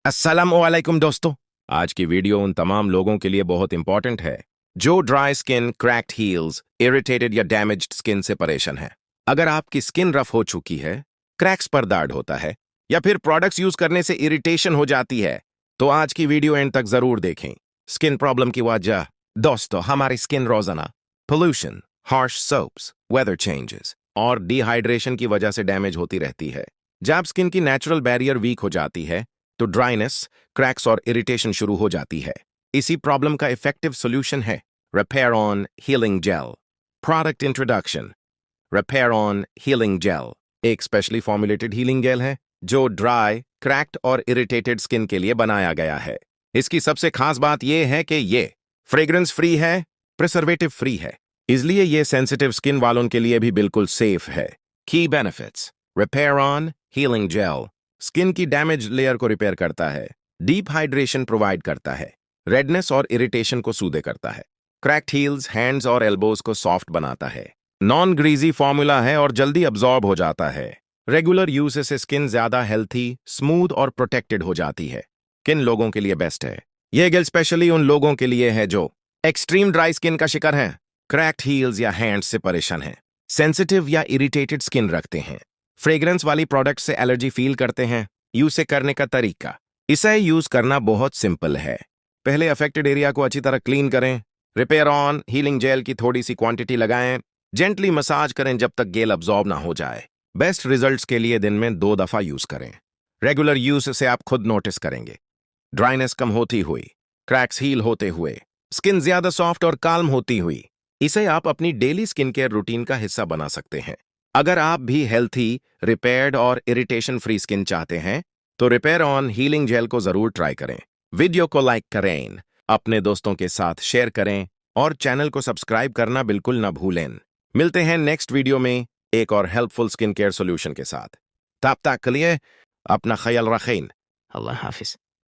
अस्सलाम वालेकुम दोस्तों। आज की वीडियो उन तमाम लोगों के लिए बहुत इंपॉर्टेंट है जो dry skin, cracked heels, irritated या डैमेज्ड स्किन से परेशान है। अगर आपकी स्किन रफ हो चुकी है, क्रैक्स पर दाग होता है या फिर प्रोडक्ट्स यूज करने से इरिटेशन हो जाती है, तो आज की वीडियो एंड तक जरूर देखें। स्किन प्रॉब्लम की वजह दोस्तों, हमारी स्किन रोजाना pollution, harsh soaps, weather changes और डिहाइड्रेशन की वजह से डैमेज होती रहती है। जब स्किन की नेचुरल बैरियर वीक हो जाती है तो ड्राइनेस, क्रैक्स और इरिटेशन शुरू हो जाती है। इसी प्रॉब्लम का इफेक्टिव सॉल्यूशन है repair on healing gel. Product introduction. Repair on healing gel एक स्पेशली फॉर्मुलेटेड हीलिंग जेल है जो ड्राई, क्रैक्ड और इरिटेटेड स्किन के लिए बनाया गया है। इसकी सबसे खास बात यह है कि ये फ्रेग्रेंस फ्री है, प्रिजर्वेटिव फ्री है, इसलिए ये सेंसिटिव स्किन वालों के लिए भी बिल्कुल सेफ है। Key benefits. Repair on healing jail skin की डैमेज लेयर को रिपेयर करता है, डीप हाइड्रेशन प्रोवाइड करता है, रेडनेस और इरिटेशन को सूदे करता है, क्रैक्ड हील्स, हैंड्स और एल्बोज को सॉफ्ट बनाता है, नॉन ग्रीजी फॉर्मूला है और जल्दी अब्जॉर्ब हो जाता है। रेगुलर यूज से स्किन ज्यादा हेल्थी, स्मूथ और प्रोटेक्टेड हो जाती है। किन लोगों के लिए बेस्ट है? यह गेल स्पेशली उन लोगों के लिए है जो एक्सट्रीम ड्राई स्किन का शिकार हैं, क्रैक्ड हील्स या हैंड्स से परेशान हैं, सेंसिटिव या इरिटेटेड स्किन रखते हैं, फ्रेग्रेंस वाली प्रोडक्ट से एलर्जी फील करते हैं। यूज से करने का तरीका। इसे यूज करना बहुत सिंपल है। पहले अफेक्टेड एरिया को अच्छी तरह क्लीन करें। रिपेयर ऑन हीलिंग जेल की थोड़ी सी क्वांटिटी लगाएं। जेंटली मसाज करें जब तक गेल अब्जॉर्ब ना हो जाए। बेस्ट रिजल्ट्स के लिए दिन में 2 दफा यूज करें। रेगुलर यूज से आप खुद नोटिस करेंगे ड्राइनेस कम होती हुई, क्रैक्स हील होते हुए, स्किन ज्यादा सॉफ्ट और काल्म होती हुई। इसे आप अपनी डेली स्किन केयर रूटीन का हिस्सा बना सकते हैं। अगर आप भी हेल्थी, रिपेयर्ड और इरिटेशन फ्री स्किन चाहते हैं तो रिपेयर ऑन हीलिंग जेल को जरूर ट्राई करें। वीडियो को लाइक करें, अपने दोस्तों के साथ शेयर करें और चैनल को सब्सक्राइब करना बिल्कुल ना भूलें। मिलते हैं नेक्स्ट वीडियो में एक और हेल्पफुल स्किन केयर सॉल्यूशन के साथ। तब तक के लिए अपना ख्याल रखें। अल्लाह हाफिज।